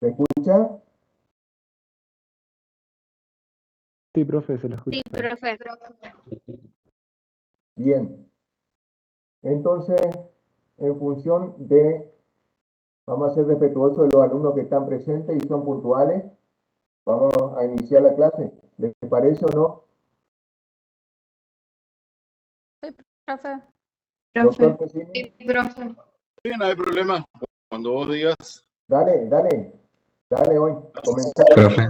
¿Se escucha? Sí, profe, se lo escucha. Sí, profe. Bien. Entonces, en función de, vamos a ser respetuosos de los alumnos que están presentes y son puntuales, vamos a iniciar la clase. ¿Les parece o no? Sí, profe. Doctor Pesini, Profe. Sí, no hay problema. Cuando vos digas. dale hoy, comenzamos. Profe,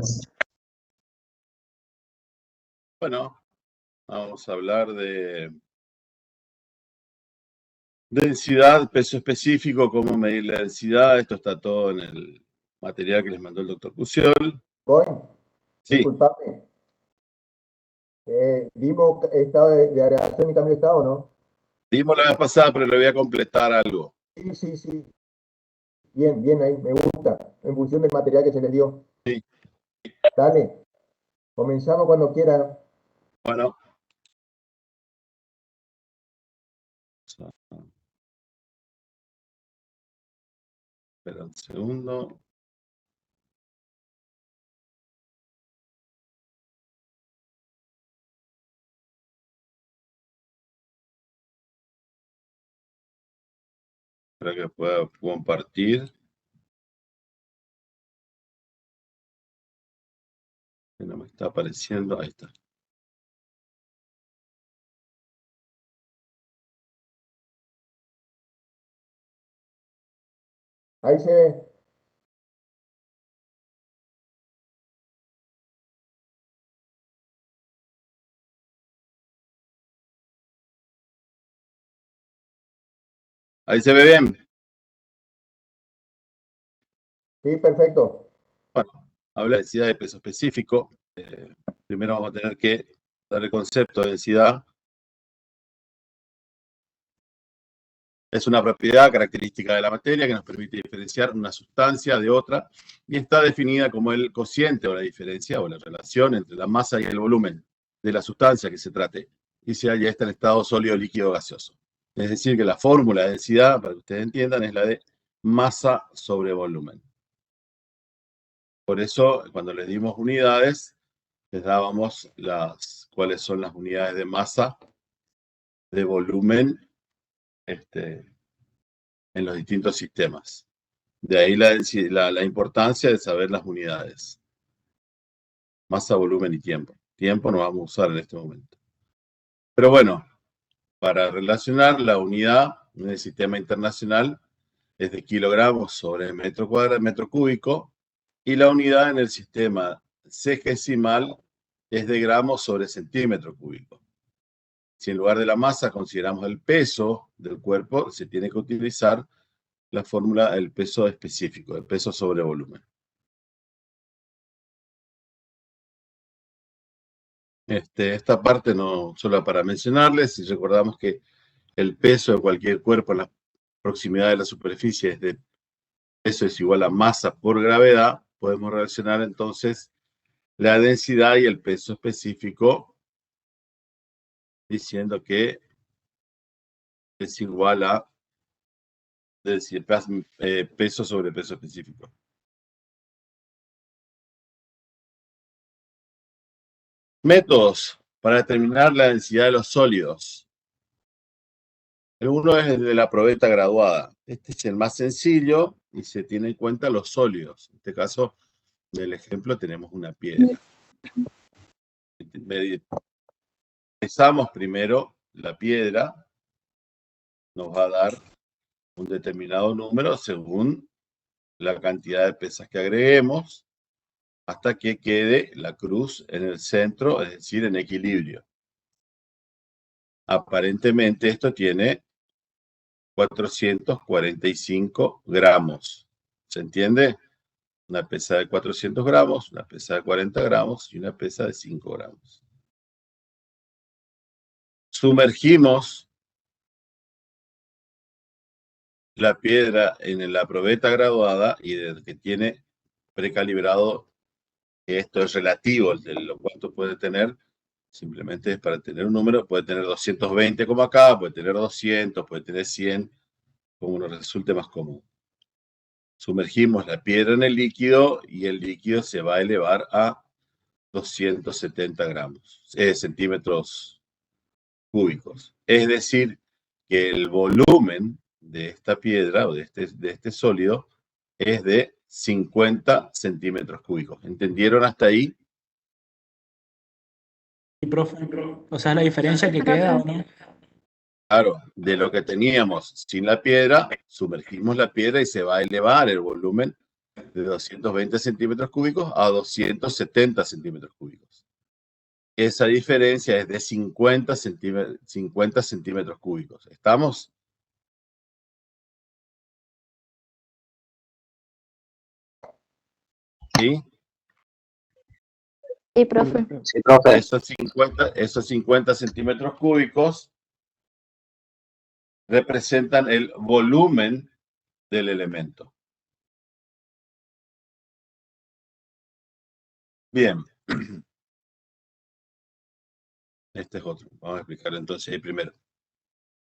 Bueno, vamos a hablar de densidad, peso específico, cómo medir la densidad. Esto está todo en el material que les mandó el doctor Cusiol. Hoy, Sí, disculpame. ¿Dimos estado de agregación y cambio de estado, no? dimos la vez pasada, pero le voy a completar algo. Sí. Bien, ahí, me gusta. En función del material que se les dio. Sí. Dale, comenzamos cuando quieran. Bueno. Espera un segundo. Para que pueda compartir. Que no me está apareciendo. Ahí está. Ahí se ve. Ahí se ve bien. Sí, perfecto. Bueno, habla de densidad de peso específico. Primero vamos a tener que dar el concepto de densidad. Es una propiedad característica de la materia que nos permite diferenciar una sustancia de otra y está definida como el cociente o la diferencia o la relación entre la masa y el volumen de la sustancia que se trate y se halla esta en estado sólido, líquido o gaseoso. Es decir, que la fórmula de densidad, para que ustedes entiendan, es la de masa sobre volumen. Por eso, cuando les dimos unidades, les dábamos cuáles son las unidades de masa, de volumen, en los distintos sistemas. De ahí la importancia de saber las unidades. Masa, volumen y tiempo. Tiempo no vamos a usar en este momento. Pero bueno, para relacionar la unidad en el sistema internacional es de kilogramos sobre metro cuadrado, metro cúbico, y la unidad en el sistema sexagesimal es de gramos sobre centímetro cúbico. Si en lugar de la masa consideramos el peso del cuerpo, se tiene que utilizar la fórmula del peso específico, el peso sobre volumen. Esta parte no solo para mencionarles, si recordamos que el peso de cualquier cuerpo en la proximidad de la superficie eso es igual a masa por gravedad, podemos relacionar entonces la densidad y el peso específico diciendo que es igual a peso sobre peso específico. Métodos para determinar la densidad de los sólidos. Uno es el de la probeta graduada. Este es el más sencillo y se tiene en cuenta los sólidos. En este caso, del ejemplo, tenemos una piedra. Pesamos primero la piedra, nos va a dar un determinado número según la cantidad de pesas que agreguemos, hasta que quede la cruz en el centro, es decir, en equilibrio. Aparentemente esto tiene 445 gramos. ¿Se entiende? Una pesa de 400 gramos, una pesa de 40 gramos y una pesa de 5 gramos. Sumergimos la piedra en la probeta graduada y desde que tiene precalibrado que esto es relativo, de lo cuánto puede tener, simplemente es para tener un número, puede tener 220 como acá, puede tener 200, puede tener 100, como nos resulte más cómodo. Sumergimos la piedra en el líquido y el líquido se va a elevar a 270 centímetros cúbicos. Es decir, que el volumen de esta piedra o de este sólido es de 50 centímetros cúbicos. ¿Entendieron hasta ahí? Sí, profe. O sea, la diferencia que queda, ¿o no? Claro, de lo que teníamos sin la piedra, sumergimos la piedra y se va a elevar el volumen de 220 centímetros cúbicos a 270 centímetros cúbicos. Esa diferencia es de 50 centímetros cúbicos. ¿Estamos? ¿Sí? Sí, profe. Sí, profe. Esos 50 centímetros cúbicos representan el volumen del elemento. Bien. Este es otro. Vamos a explicarlo entonces ahí primero.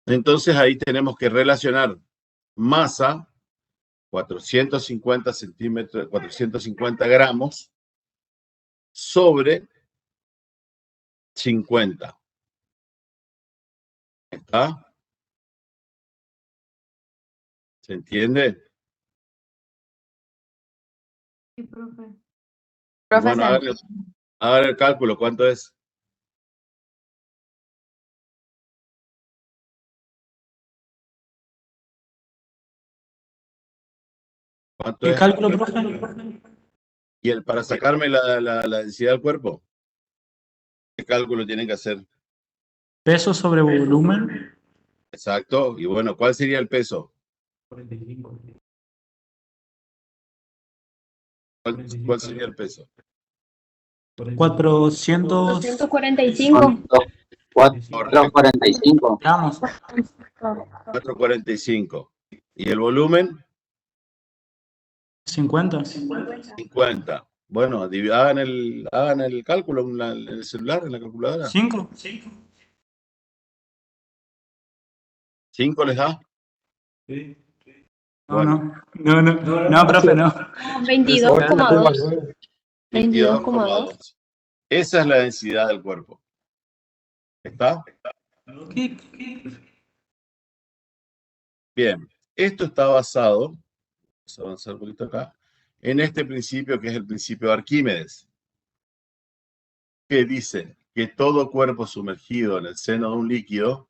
Entonces ahí tenemos que relacionar masa, 450 centímetros, 450 gramos, sobre 50. ¿Está? ¿Se entiende? Sí, profe. Bueno, hagan el cálculo. ¿Cuánto es? ¿Cuánto ¿Qué es? cálculo, profe? Y para sacarme la densidad del cuerpo, ¿qué cálculo tienen que hacer? Peso sobre volumen. Exacto. Y bueno, ¿cuál sería el peso? 45. ¿Cuál sería el peso? 400 245. 445. gramos. 445. ¿Y el volumen? 50. 50. Bueno, hagan el cálculo en el celular, en la calculadora. 5. 5 les da. No, profe, no. 22,2. 22,2. Esa es la densidad del cuerpo. ¿Está? Bien. Esto está basado, vamos a avanzar un poquito acá, en este principio que es el principio de Arquímedes, que dice que todo cuerpo sumergido en el seno de un líquido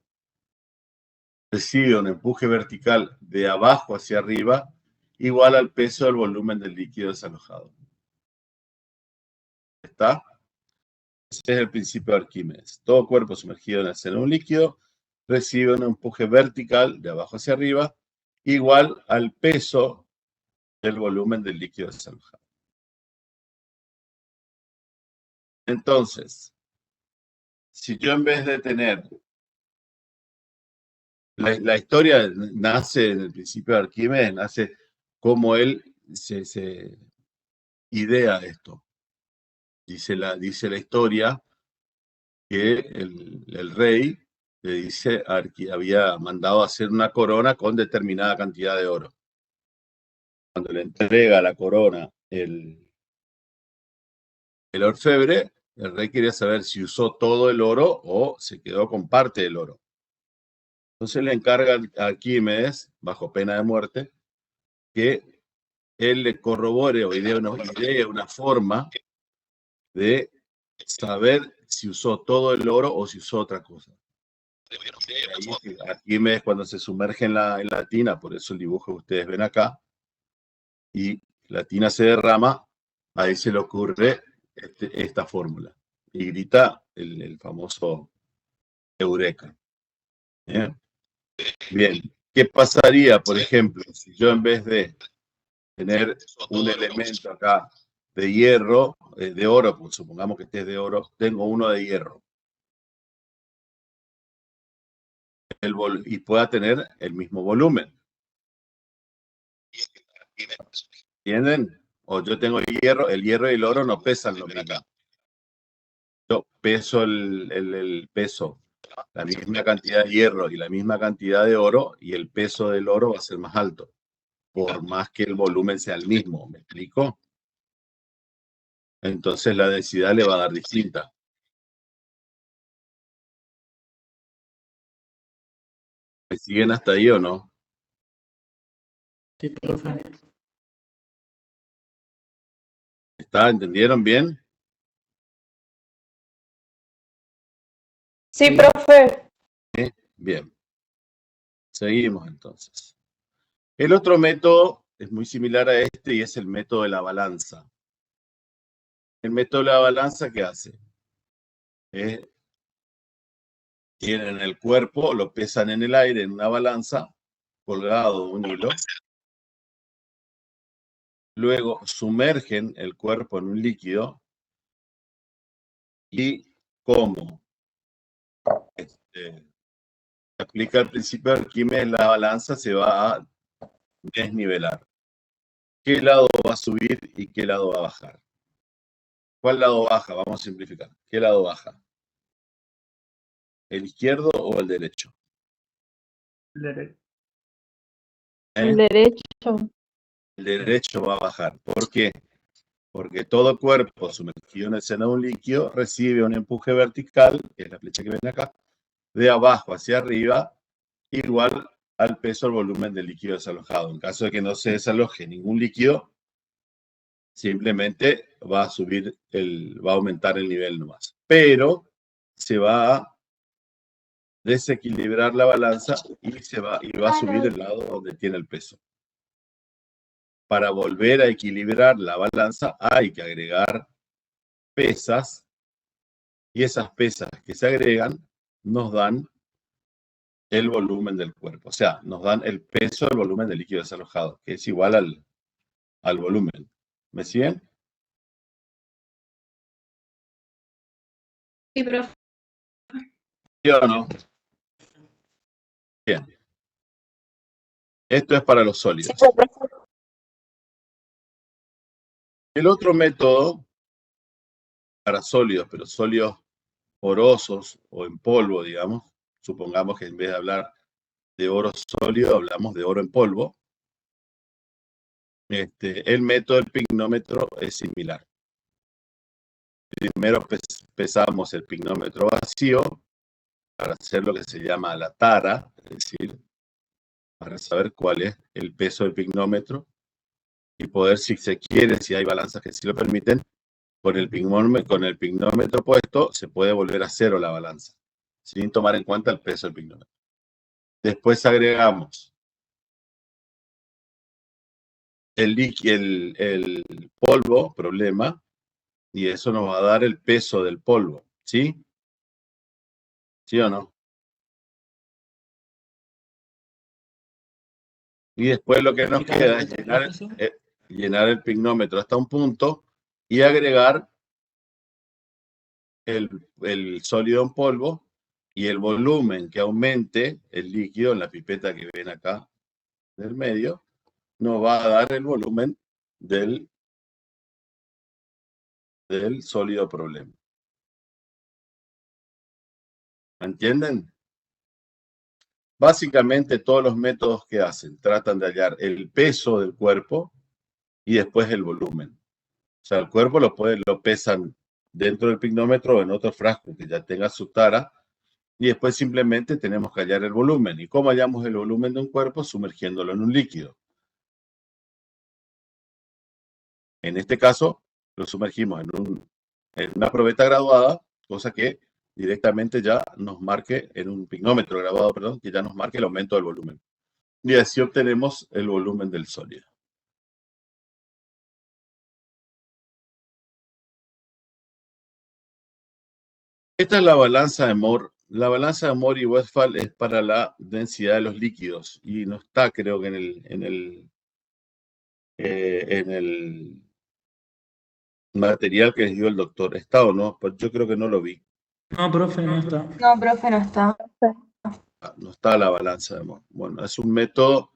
recibe un empuje vertical de abajo hacia arriba igual al peso del volumen del líquido desalojado. ¿Está? Ese es el principio de Arquímedes. Todo cuerpo sumergido en el seno de un líquido recibe un empuje vertical de abajo hacia arriba igual al peso del volumen del líquido desalojado. Entonces, si yo en vez de tener la historia nace en el principio de Arquímedes, nace como él se idea esto. Dice la historia que el rey le dice había mandado hacer una corona con determinada cantidad de oro. Cuando le entrega la corona el orfebre, el rey quería saber si usó todo el oro o se quedó con parte del oro. Entonces le encarga a Arquímedes, bajo pena de muerte, que él le corrobore o idee una forma de saber si usó todo el oro o si usó otra cosa. Arquímedes, cuando se sumerge en la tina, por eso el dibujo que ustedes ven acá, y la tina se derrama, ahí se le ocurre esta fórmula. Y grita el famoso Eureka. Bien, ¿qué pasaría, por ejemplo, si yo en vez de tener un elemento acá de hierro, de oro, pues supongamos que este es de oro, tengo uno de hierro? Y pueda tener el mismo volumen. ¿Entienden? O yo tengo hierro, el hierro y el oro no pesan lo mismo. Yo peso el peso, la misma cantidad de hierro y la misma cantidad de oro, y el peso del oro va a ser más alto. por más que el volumen sea el mismo. ¿Me explico? Entonces la densidad le va a dar distinta. ¿Me siguen hasta ahí o no? Sí, profe. ¿Entendieron bien? Sí, profe. Bien. Seguimos entonces. El otro método es muy similar a este y es el método de la balanza. El método de la balanza, ¿qué hace? Tienen el cuerpo, lo pesan en el aire en una balanza, colgado de un hilo. Luego sumergen el cuerpo en un líquido y ¿cómo? Se aplica el principio de Arquímedes, la balanza se va a desnivelar. ¿Qué lado va a subir y qué lado va a bajar? ¿Cuál lado baja? Vamos a simplificar. ¿Qué lado baja? ¿El izquierdo o el derecho? El derecho. El derecho va a bajar. ¿Por qué? Porque todo cuerpo sumergido en el seno de un líquido recibe un empuje vertical, que es la flecha que ven acá, de abajo hacia arriba, igual al peso al volumen del líquido desalojado. En caso de que no se desaloje ningún líquido, simplemente va a aumentar el nivel nomás. Pero se va a desequilibrar la balanza y va a subir el lado donde tiene el peso. Para volver a equilibrar la balanza hay que agregar pesas y esas pesas que se agregan nos dan el volumen del cuerpo. O sea, nos dan el peso del volumen del líquido desalojado, que es igual al volumen. ¿Me siguen? Sí, profe. ¿Sí o no? Bien. Esto es para los sólidos. El otro método para sólidos, pero sólidos porosos o en polvo, digamos, supongamos que en vez de hablar de oro sólido, hablamos de oro en polvo. El método del pignómetro es similar. Primero pesamos el pignómetro vacío para hacer lo que se llama la tara, es decir, para saber cuál es el peso del pignómetro y poder, si se quiere, si hay balanzas que sí lo permiten, con el pignómetro puesto se puede volver a cero la balanza, sin tomar en cuenta el peso del pignómetro. Después agregamos el polvo, problema, y eso nos va a dar el peso del polvo, ¿sí? ¿Sí o no? Y después lo que nos queda es llenar el pignómetro hasta un punto y agregar el sólido en polvo y el volumen que aumente el líquido en la pipeta que ven acá del medio, nos va a dar el volumen del sólido problema. ¿Entienden? Básicamente todos los métodos que hacen tratan de hallar el peso del cuerpo y después el volumen. O sea, el cuerpo lo pesan dentro del pignómetro o en otro frasco que ya tenga su tara y después simplemente tenemos que hallar el volumen. ¿Y cómo hallamos el volumen de un cuerpo? Sumergiéndolo en un líquido. En este caso, lo sumergimos en una probeta graduada, cosa que directamente ya nos marque, en un pignómetro graduado, perdón, que ya nos marque el aumento del volumen. Y así obtenemos el volumen del sólido. Esta es la balanza de Moore. La balanza de Moore y Westphal es para la densidad de los líquidos y no está, creo que en el material que les dio el doctor. ¿Está o no? Pues yo creo que no lo vi. No, profe, no está. No, profe, no está. No está la balanza de Moore. Bueno, es un método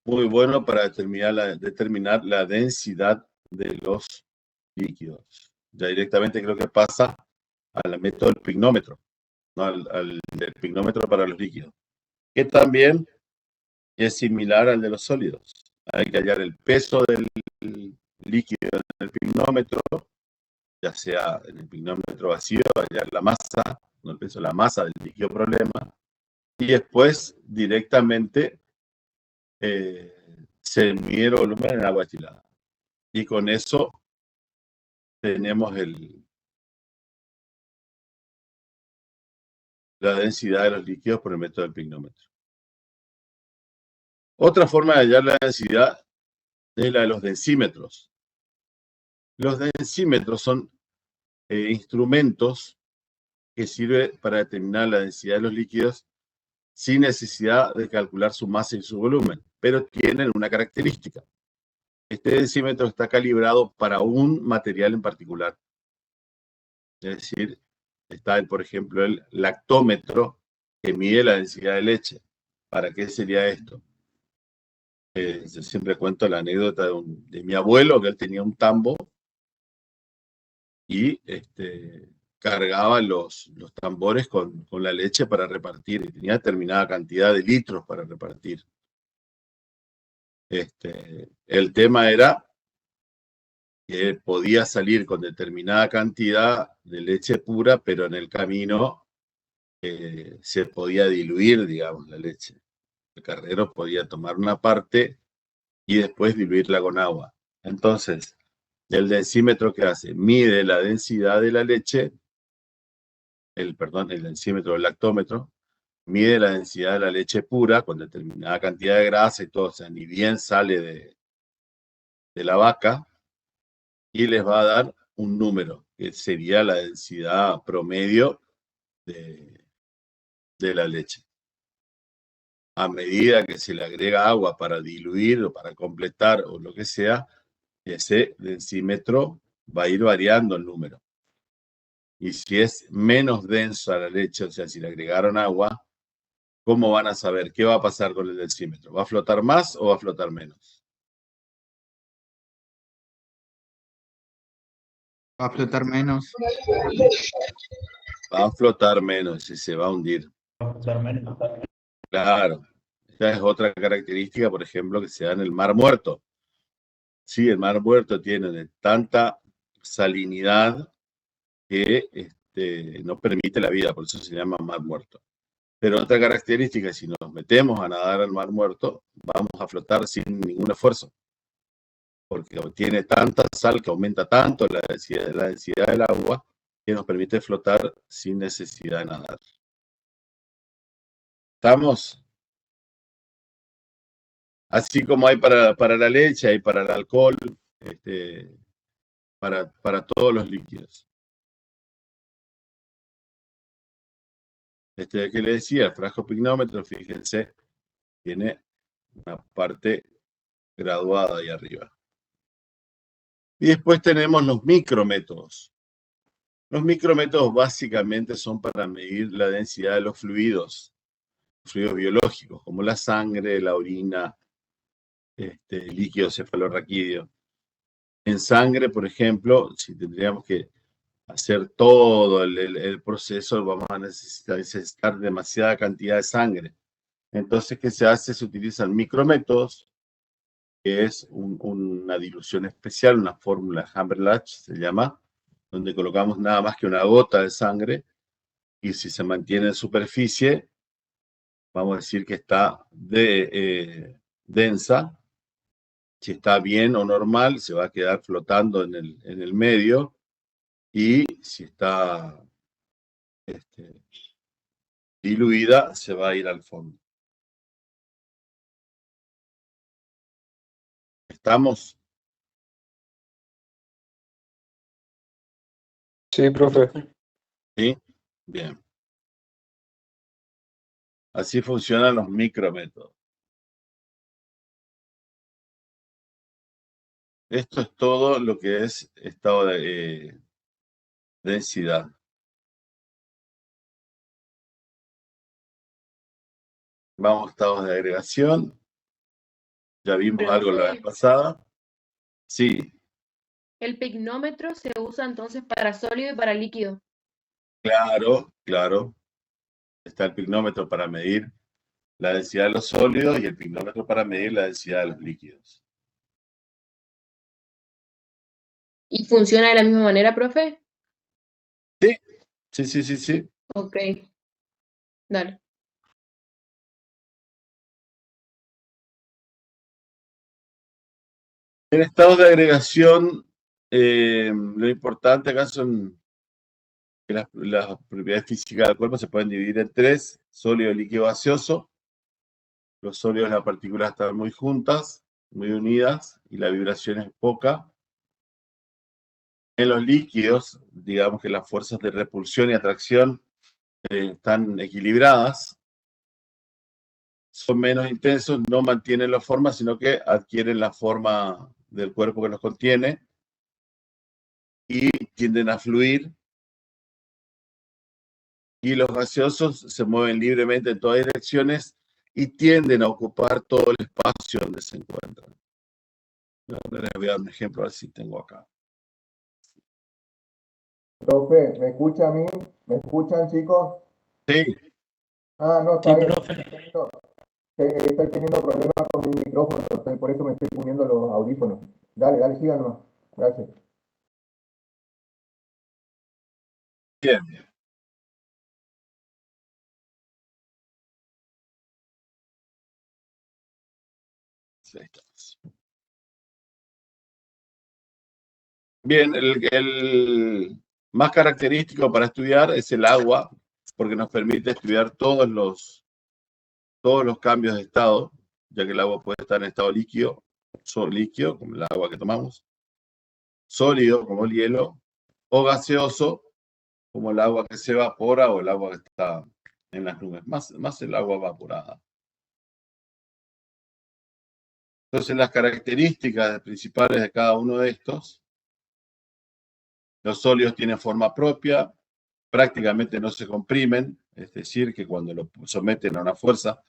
muy bueno para determinar la densidad de los líquidos. Ya directamente creo que pasa al método del pignómetro, no al del pignómetro para los líquidos, que también es similar al de los sólidos. Hay que hallar el peso del líquido en el pignómetro, ya sea en el pignómetro vacío, hallar la masa, no el peso, la masa del líquido problema, y después directamente se mide el volumen en agua destilada. Y con eso tenemos la densidad de los líquidos por el método del pignómetro. Otra forma de hallar la densidad es la de los densímetros. Los densímetros son instrumentos que sirven para determinar la densidad de los líquidos sin necesidad de calcular su masa y su volumen, pero tienen una característica. Este densímetro está calibrado para un material en particular. Es decir, está, por ejemplo, el lactómetro que mide la densidad de leche. ¿Para qué sería esto? Yo siempre cuento la anécdota de mi abuelo, que él tenía un tambo y cargaba los tambores con la leche para repartir, y tenía determinada cantidad de litros para repartir. El tema era que podía salir con determinada cantidad de leche pura, pero en el camino se podía diluir, digamos, la leche. El carrero podía tomar una parte y después diluirla con agua. Entonces, el densímetro que hace, mide la densidad de la leche, el densímetro del lactómetro, mide la densidad de la leche pura con determinada cantidad de grasa y todo, o sea, ni bien sale de la vaca, y les va a dar un número, que sería la densidad promedio de la leche. A medida que se le agrega agua para diluir o para completar o lo que sea, ese densímetro va a ir variando el número. Y si es menos densa la leche, o sea, si le agregaron agua, ¿cómo van a saber qué va a pasar con el densímetro? ¿Va a flotar más o va a flotar menos? Va a flotar menos. Va a flotar menos y se va a hundir. Claro. Esta es otra característica, por ejemplo, que se da en el Mar Muerto. Sí, el Mar Muerto tiene tanta salinidad que no permite la vida, por eso se llama Mar Muerto. Pero otra característica, si nos metemos a nadar al Mar Muerto, vamos a flotar sin ningún esfuerzo, porque tiene tanta sal que aumenta tanto la densidad del agua que nos permite flotar sin necesidad de nadar. ¿Estamos? Así como hay para la leche, hay para el alcohol, para todos los líquidos. Que le decía, el frasco pignómetro, fíjense, tiene una parte graduada ahí arriba. Y después tenemos los micrométodos. Los micrométodos básicamente son para medir la densidad de los fluidos biológicos, como la sangre, la orina, líquido cefalorraquídeo. En sangre, por ejemplo, si tendríamos que hacer todo el proceso, vamos a necesitar demasiada cantidad de sangre. Entonces, ¿qué se hace? Se utilizan micrométodos, que es una dilución especial, una fórmula Hammerlach se llama, donde colocamos nada más que una gota de sangre, y si se mantiene en superficie, vamos a decir que está densa. Si está bien o normal, se va a quedar flotando en el medio, y si está diluida, se va a ir al fondo. ¿Estamos? Sí, profe. ¿Sí? Bien. Así funcionan los micrométodos. Esto es todo lo que es estado de densidad. Vamos a estados de agregación. Ya vimos algo la vez pasada. Sí, El pignómetro se usa entonces para sólido y para líquido. claro, claro. Está el pignómetro para medir la densidad de los sólidos y el pignómetro para medir la densidad de los líquidos. ¿Y funciona de la misma manera, profe? Sí. Ok. Dale. En estados de agregación, lo importante acá son que las propiedades físicas del cuerpo se pueden dividir en tres: sólido, líquido, gaseoso. Los sólidos, las partículas están muy juntas, muy unidas, y la vibración es poca. En los líquidos, digamos que las fuerzas de repulsión y atracción están equilibradas, son menos intensos, no mantienen la forma, sino que adquieren la forma del cuerpo que los contiene y tienden a fluir. Y los gaseosos se mueven libremente en todas direcciones y tienden a ocupar todo el espacio donde se encuentran. Ahora les voy a dar un ejemplo, a ver si tengo acá. Profe, ¿me escucha a mí? ¿Me escuchan, chicos? Sí, Ah, no, Sí, está bien. profe. No, estoy teniendo problemas con mi micrófono, por eso me estoy poniendo los audífonos. Dale, síganos. Gracias. bien. Ahí estamos. Bien, el más característico para estudiar es el agua, porque nos permite estudiar todos los cambios de estado, ya que el agua puede estar en estado líquido, líquido, como el agua que tomamos, sólido, como el hielo, o gaseoso, como el agua que se evapora o el agua que está en las nubes, más el agua evaporada. Entonces, las características principales de cada uno de estos: los sólidos tienen forma propia, prácticamente no se comprimen, es decir, que cuando lo someten a una fuerza,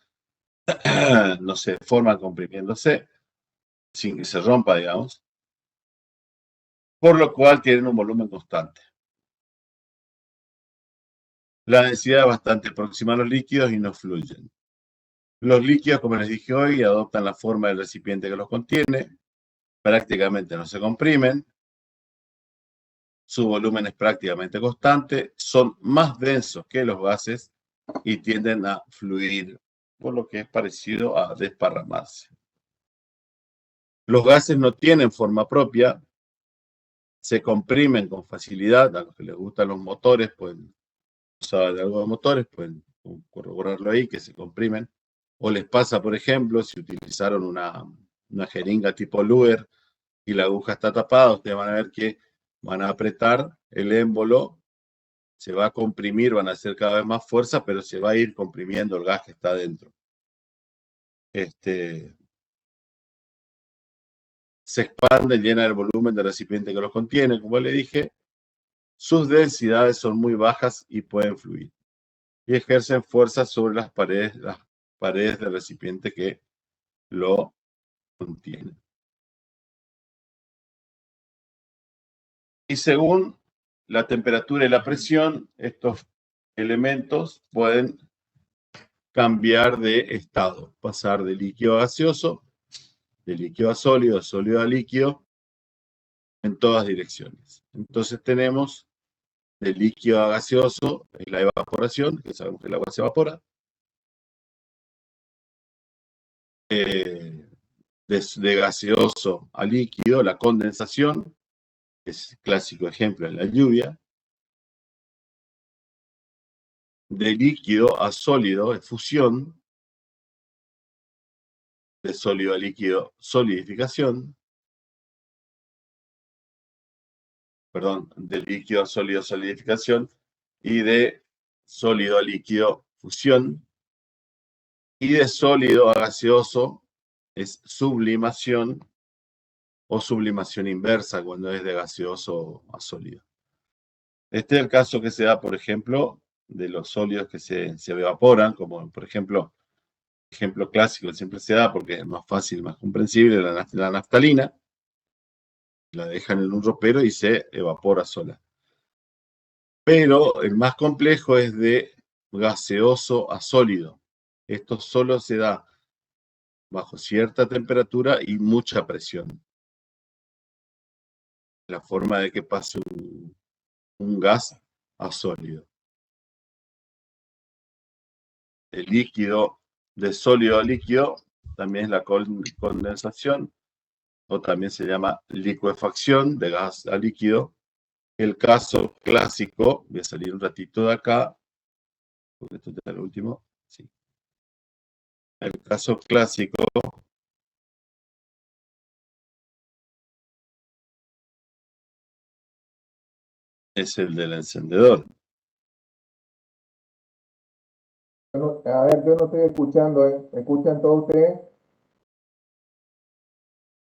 no se forman comprimiéndose, sin que se rompa, digamos, por lo cual tienen un volumen constante. La densidad es bastante próxima a los líquidos y no fluyen. Los líquidos, como les dije hoy, adoptan la forma del recipiente que los contiene, prácticamente no se comprimen, su volumen es prácticamente constante, son más densos que los gases y tienden a fluir, por lo que es parecido a desparramarse. Los gases no tienen forma propia, se comprimen con facilidad. A los que les gustan los motores, pueden saber algo de motores, pueden corroborarlo ahí, que se comprimen. O les pasa, por ejemplo, si utilizaron una jeringa tipo Luer y la aguja está tapada, ustedes van a ver que van a apretar el émbolo, se va a comprimir, van a hacer cada vez más fuerza, pero se va a ir comprimiendo el gas que está dentro. Se expande, llena el volumen del recipiente que los contiene, como le dije. Sus densidades son muy bajas y pueden fluir. Y ejercen fuerza sobre las paredes del recipiente que lo contienen. Y según la temperatura y la presión, estos elementos pueden cambiar de estado, pasar de líquido a gaseoso, de líquido a sólido, de sólido a líquido, en todas direcciones. Entonces tenemos de líquido a gaseoso, es la evaporación, que sabemos que el agua se evapora. De gaseoso a líquido, la condensación, que es clásico ejemplo en la lluvia. De líquido a sólido es fusión. De sólido a líquido, solidificación. Perdón, de líquido a sólido, solidificación. Y de sólido a líquido, fusión. Y de sólido a gaseoso es sublimación o sublimación inversa, cuando es de gaseoso a sólido. Este es el caso que se da, por ejemplo, de los sólidos que se evaporan, como por ejemplo clásico que siempre se da porque es más fácil, más comprensible, la naftalina. La dejan en un ropero y se evapora sola. Pero el más complejo es de gaseoso a sólido. Esto solo se da bajo cierta temperatura y mucha presión. La forma de que pase un gas a sólido. El líquido, de sólido a líquido, también es la condensación, o también se llama licuefacción de gas a líquido. El caso clásico, voy a salir un ratito de acá, porque esto es el último. Sí. El caso clásico es el del encendedor. A ver, yo no estoy escuchando, ¿eh? ¿Me escuchan todos ustedes?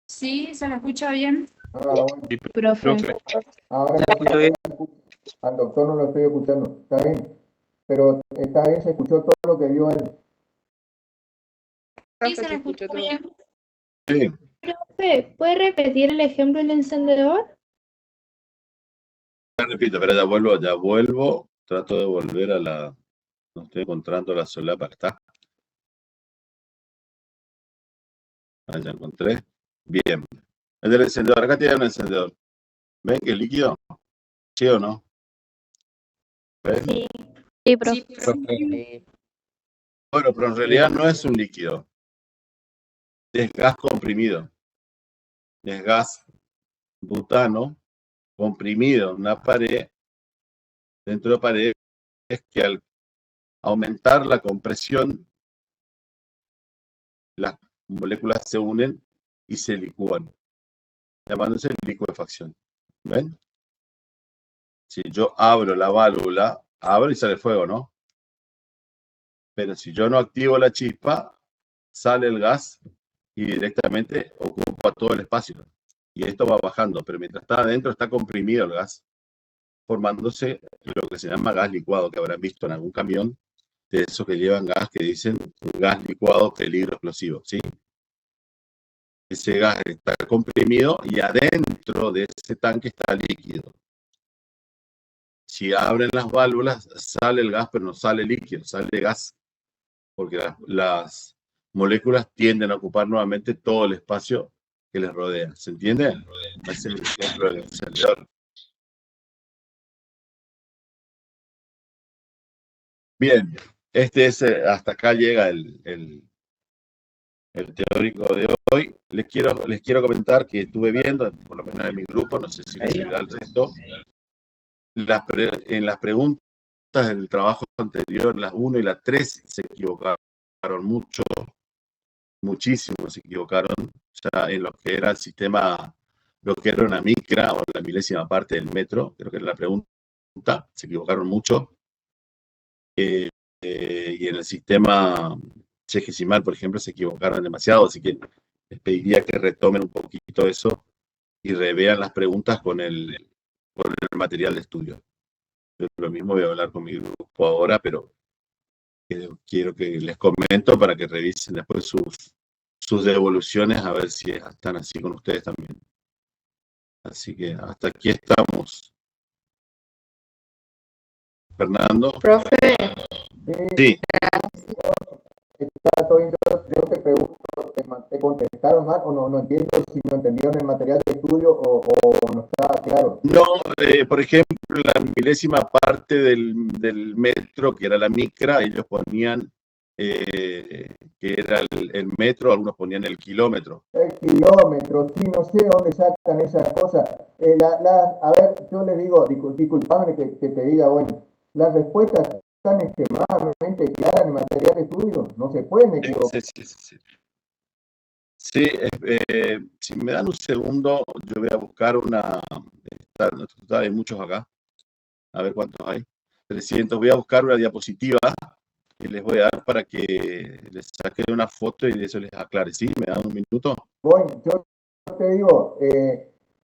Sí, se me escucha bien. Ah, bueno. Profe. Ahora sí, al doctor no lo estoy escuchando. Está bien. Pero esta vez se escuchó todo lo que dio él. Sí, se me escucha bien. Sí. Profe, ¿puede repetir el ejemplo del encendedor? Repito, pero ya vuelvo. Trato de volver a la... No estoy encontrando la solapa. ¿Está? Ah, ya encontré. Bien. El del encendedor. Acá tiene un encendedor. ¿Ven que es líquido? ¿Sí o no? ¿Ven? Sí. Sí, profe. Sí, Bueno, pero en realidad no es un líquido. Es gas comprimido. Es gas butano comprimido en una pared. Dentro de la pared es que al aumentar la compresión, las moléculas se unen y se licúan, llamándose licuefacción. ¿Ven? Si yo abro la válvula, abro y sale fuego, ¿no? Pero si yo no activo la chispa, sale el gas y directamente ocupa todo el espacio. Y esto va bajando, pero mientras está adentro está comprimido el gas, formándose lo que se llama gas licuado, que habrán visto en algún camión, de esos que llevan gas que dicen gas licuado peligro explosivo, ¿sí? Ese gas está comprimido y adentro de ese tanque está líquido. Si abren las válvulas, sale el gas, pero no sale líquido, sale gas, porque las moléculas tienden a ocupar nuevamente todo el espacio que les rodea. ¿Se entiende? Ese es el ejemplo del encendedor. Bien, hasta acá llega el teórico de hoy. Les quiero comentar que estuve viendo, por lo menos en mi grupo, no sé si les servirá el resto, en las preguntas del trabajo anterior, las 1 y las 3 se equivocaron mucho, muchísimo se equivocaron, ya en lo que era el sistema, lo que era una micra o la milésima parte del metro, creo que era la pregunta, se equivocaron mucho. Y en el sistema sexagesimal, por ejemplo, se equivocaron demasiado, así que les pediría que retomen un poquito eso y revean las preguntas con el material de estudio. Yo lo mismo voy a hablar con mi grupo ahora, pero quiero que les comento para que revisen después sus devoluciones a ver si están así con ustedes también. Así que hasta aquí estamos. Fernando. profe, Sí. Está todo bien. Yo te pregunto, ¿te contestaron mal o no entiendo si no entendieron el material de estudio o no estaba claro? No, por ejemplo, la milésima parte del metro, que era la micra, ellos ponían que era el metro, algunos ponían el kilómetro. El kilómetro, sí, no sé dónde sacan esas cosas. A ver, yo les digo, disculpame que te diga, bueno, las respuestas están extremadamente claras en el material de estudio, no se pueden equivocar. Sí. Sí, si me dan un segundo, yo voy a buscar hay muchos acá, a ver cuántos hay. 300, voy a buscar una diapositiva que les voy a dar para que les saque una foto y de eso les aclare. ¿Sí? ¿Me dan un minuto? Bueno, yo te digo,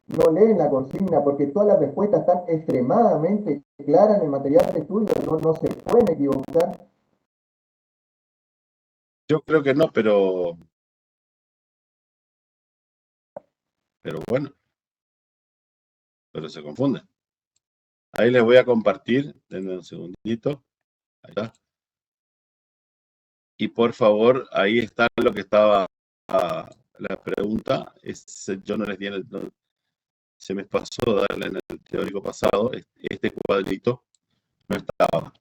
no leen la consigna porque todas las respuestas están extremadamente claras en el material de estudio, no se pueden equivocar. Yo creo que no, pero bueno, pero se confunden. Ahí les voy a compartir, denme un segundito. Ahí está. Y por favor, ahí está lo que estaba la pregunta. Yo no les di, se me pasó darle en el teórico pasado, este cuadrito no estaba.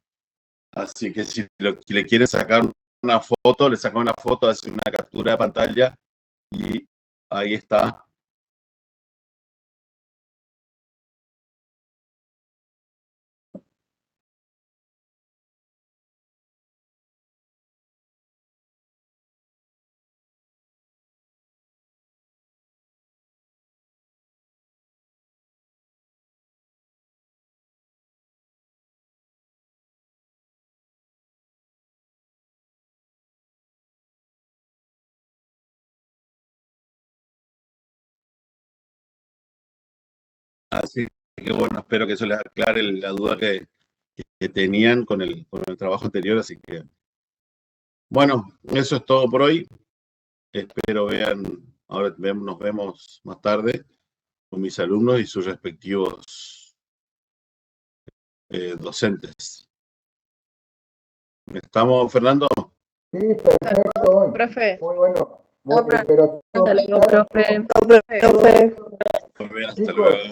Así que si le quieren sacar una foto, le sacan una foto, hacen una captura de pantalla y ahí está. Así que bueno, espero que eso les aclare la duda que tenían con el trabajo anterior. Así que bueno, eso es todo por hoy. Espero ahora nos vemos más tarde con mis alumnos y sus respectivos docentes. ¿Estamos, Fernando? Sí, perfecto. Profe. Muy bueno. Profe. Pero Hasta luego, profe. Muy bien, hasta chicos, luego.